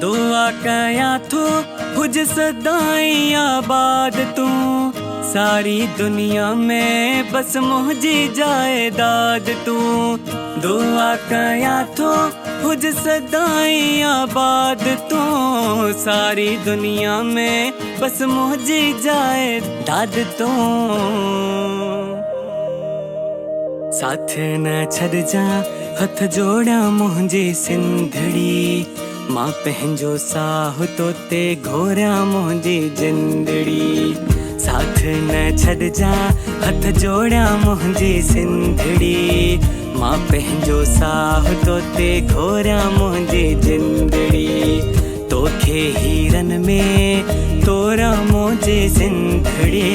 दुआ कया थो हुज सदाई आबाद तू, सारी दुनिया में बस मुझी जायदाद तू। दुआ कया थो हुज सदाई आबाद तू, सारी दुनिया में बस मुझी जायदाद तू। साथ न छड़ जा हथ जोड़ा मुझे सिंधड़ी, मां पंहिंजो साहु तोते घोरा मुझी जिंदड़ी। साथ न छड़ जा हथ जोड़ा मुझी सिंधड़ी, मां पंहिंजो साहु तोते घोरा मुझी जिंदड़ी। तोखे हीरन में तोरा मुझे सिंधड़ी,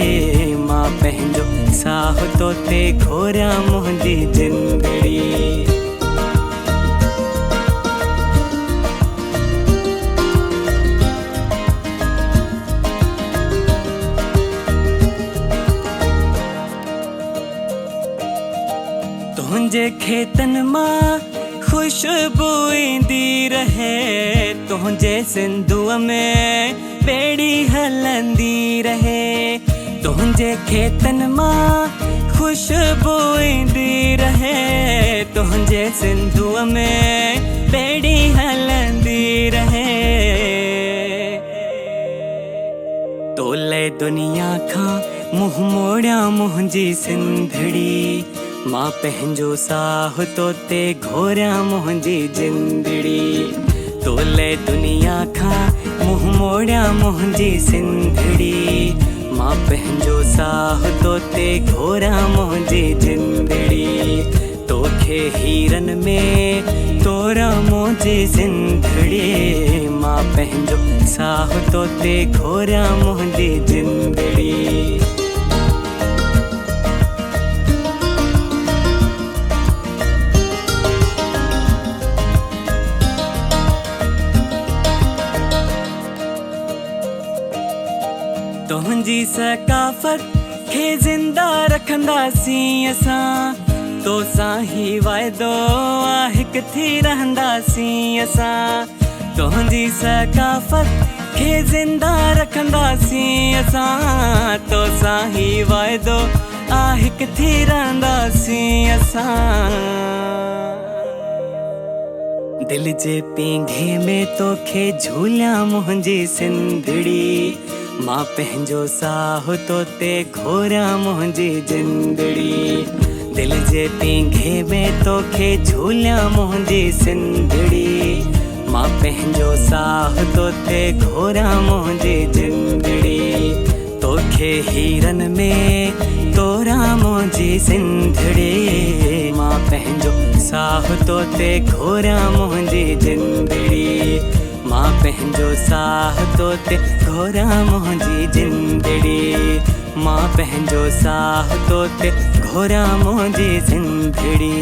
मां पंहिंजो साहु तोते घोरा मुझी जिंदड़ी। तुझे खेतन मां खुशबू ईंदी रहे, तुझे सिंधुअ में बेड़ी हलंदी रहे। तुझे खेतन मां खुशबू ईंदी रहे, तुझे सिंधुअ में बेड़ी हलंदी रहे। तोले दुनिया खां मुंह मोड़ा मुझी सिंधड़ी, मां पंहिंजो साहु तोते घोरा मुझी जिंदड़ी। तोले दुनिया खां मुंह मोड़ा मुझी सिंधड़ी, मां पंहिंजो साहु तोते घोरा मुझी जिंदड़ी। तोखे हीरन में तोरा मुझी सिंधड़ी, मां पंहिंजो साहु तोते घोरा मुझी जिंदड़ी। तुझी सकाफत खे जिंदा रखंदासीं असां, तो सां ही वायदो आहे किथे रहंदासीं असां। तुझी सकाफत खे जिंदा रखंदासीं असां, तो सां ही वायदो आहे किथे रहंदासीं असां। दिल जे पींघे में तोखे झूलिया मुझी सिंधड़ी, मां पंहिंजो साहु तोते घोरा मुझी जिंदड़ी। दिल जे पींघे में तोखे झूलिया मुझी सिंधड़ी, मां पंहिंजो साहु तोते घोरा मुझी जिंदड़ी। तोखे हीरन में तोरा मुझी सिंधड़ी, मां पंहिंजो साहु तोते घोरा मुझी जिंदड़ी। मां पंहिंजो साहु तोते घोरा मुझी जिंदड़ी, मां पंहिंजो साहु तोते घोरा मुझी जिंदड़ी।